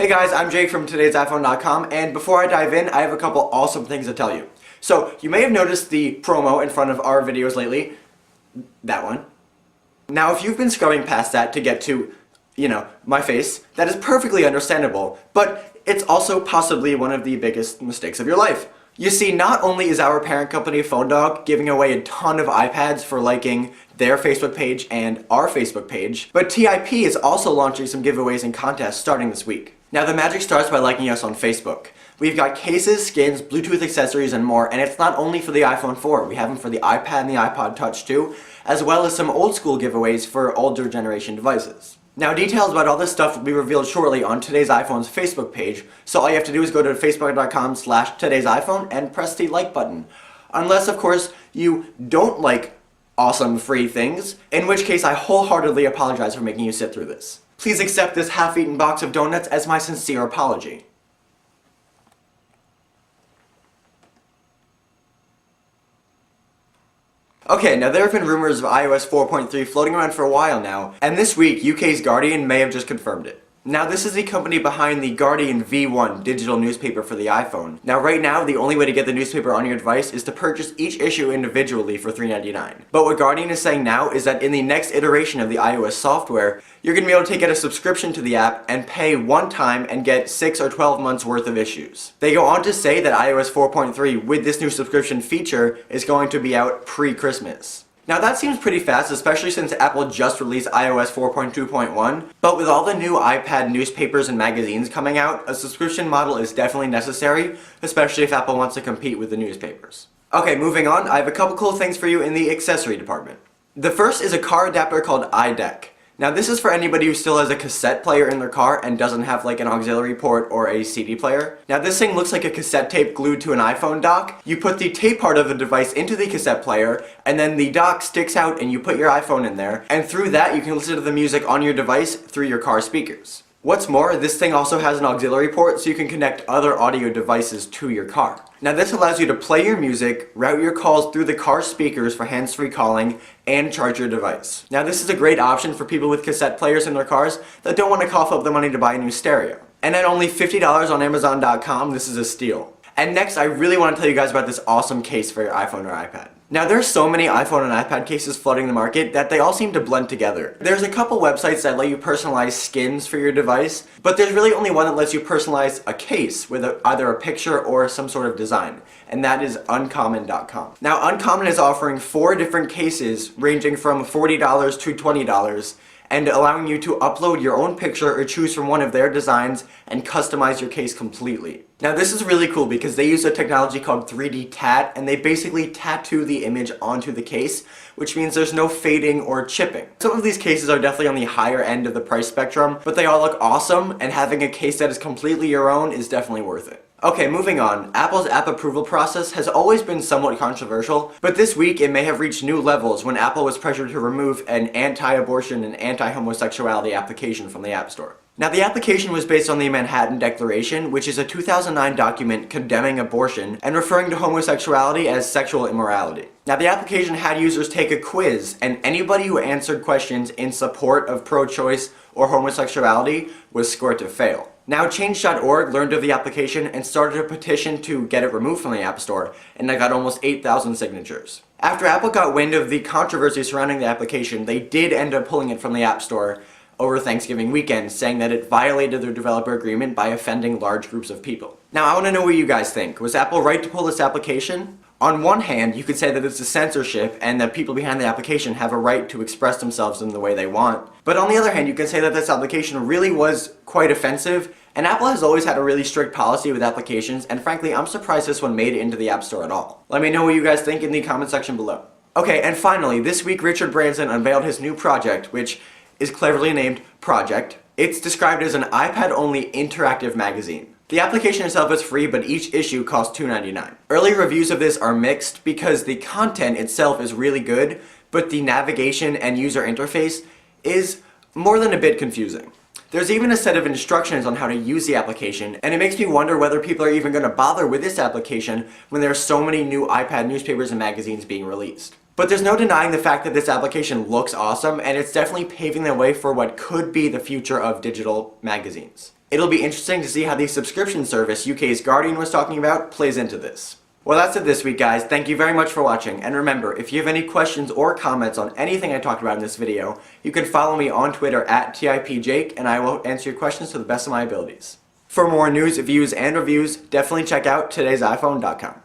Hey guys, I'm Jake from today'siphone.com, and before I dive in, I have a couple awesome things to tell you. So, you may have noticed the promo in front of our videos lately. That one. Now, if you've been scrubbing past that to get to, my face, that is perfectly understandable, but it's also possibly one of the biggest mistakes of your life. You see, not only is our parent company, PhoneDog, giving away a ton of iPads for liking their Facebook page and our Facebook page, but TiP is also launching some giveaways and contests starting this week. Now, the magic starts by liking us on Facebook. We've got cases, skins, Bluetooth accessories, and more, and it's not only for the iPhone 4. We have them for the iPad and the iPod Touch too, as well as some old school giveaways for older generation devices. Now, details about all this stuff will be revealed shortly on Today's iPhone's Facebook page, so all you have to do is go to facebook.com/today'siphone and press the like button. Unless, of course, you don't like awesome free things, in which case I wholeheartedly apologize for making you sit through this. Please accept this half-eaten box of donuts as my sincere apology. Okay, now there have been rumors of iOS 4.3 floating around for a while now, and this week UK's Guardian may have just confirmed it. Now, this is the company behind the Guardian V1 digital newspaper for the iPhone. Now, right now, the only way to get the newspaper on your device is to purchase each issue individually for $3.99. But what Guardian is saying now is that in the next iteration of the iOS software, you're going to be able to get a subscription to the app and pay one time and get 6 or 12 months worth of issues. They go on to say that iOS 4.3 with this new subscription feature is going to be out pre-Christmas. Now that seems pretty fast, especially since Apple just released iOS 4.2.1, but with all the new iPad newspapers and magazines coming out, a subscription model is definitely necessary, especially if Apple wants to compete with the newspapers. Okay, moving on, I have a couple cool things for you in the accessory department. The first is a car adapter called iDeck. Now this is for anybody who still has a cassette player in their car and doesn't have like an auxiliary port or a CD player. Now this thing looks like a cassette tape glued to an iPhone dock. You put the tape part of the device into the cassette player and then the dock sticks out and you put your iPhone in there, and through that you can listen to the music on your device through your car speakers. What's more, this thing also has an auxiliary port so you can connect other audio devices to your car. Now this allows you to play your music, route your calls through the car speakers for hands-free calling, and charge your device. Now this is a great option for people with cassette players in their cars that don't want to cough up the money to buy a new stereo. And at only $50 on Amazon.com, this is a steal. And next, I really want to tell you guys about this awesome case for your iPhone or iPad. Now, there's so many iPhone and iPad cases flooding the market that they all seem to blend together. There's a couple websites that let you personalize skins for your device, but there's really only one that lets you personalize a case with either a picture or some sort of design, and that is uncommon.com. Now, Uncommon is offering 4 different cases ranging from $40 to $20, and allowing you to upload your own picture or choose from one of their designs and customize your case completely. Now this is really cool because they use a technology called 3D Tat, and they basically tattoo the image onto the case, which means there's no fading or chipping. Some of these cases are definitely on the higher end of the price spectrum, but they all look awesome, and having a case that is completely your own is definitely worth it. Okay, moving on. Apple's app approval process has always been somewhat controversial, but this week it may have reached new levels when Apple was pressured to remove an anti-abortion and anti-homosexuality application from the App Store. Now, the application was based on the Manhattan Declaration, which is a 2009 document condemning abortion and referring to homosexuality as sexual immorality. Now, the application had users take a quiz, and anybody who answered questions in support of pro-choice or homosexuality was scored to fail. Now, Change.org learned of the application and started a petition to get it removed from the App Store, and they got almost 8,000 signatures. After Apple got wind of the controversy surrounding the application, they did end up pulling it from the App Store over Thanksgiving weekend, saying that it violated their developer agreement by offending large groups of people. Now, I want to know what you guys think. Was Apple right to pull this application? On one hand, you could say that it's a censorship and that people behind the application have a right to express themselves in the way they want. But on the other hand, you can say that this application really was quite offensive, and Apple has always had a really strict policy with applications, and frankly, I'm surprised this one made it into the App Store at all. Let me know what you guys think in the comment section below. Okay, and finally, this week Richard Branson unveiled his new project, which is cleverly named Project. It's described as an iPad-only interactive magazine. The application itself is free, but each issue costs $2.99. Early reviews of this are mixed because the content itself is really good, but the navigation and user interface is more than a bit confusing. There's even a set of instructions on how to use the application, and it makes me wonder whether people are even going to bother with this application when there are so many new iPad newspapers and magazines being released. But there's no denying the fact that this application looks awesome, and it's definitely paving the way for what could be the future of digital magazines. It'll be interesting to see how the subscription service UK's Guardian was talking about plays into this. Well, that's it this week, guys. Thank you very much for watching, and remember, if you have any questions or comments on anything I talked about in this video, you can follow me on Twitter at TiPJake, and I will answer your questions to the best of my abilities. For more news, views, and reviews, definitely check out today'siphone.com.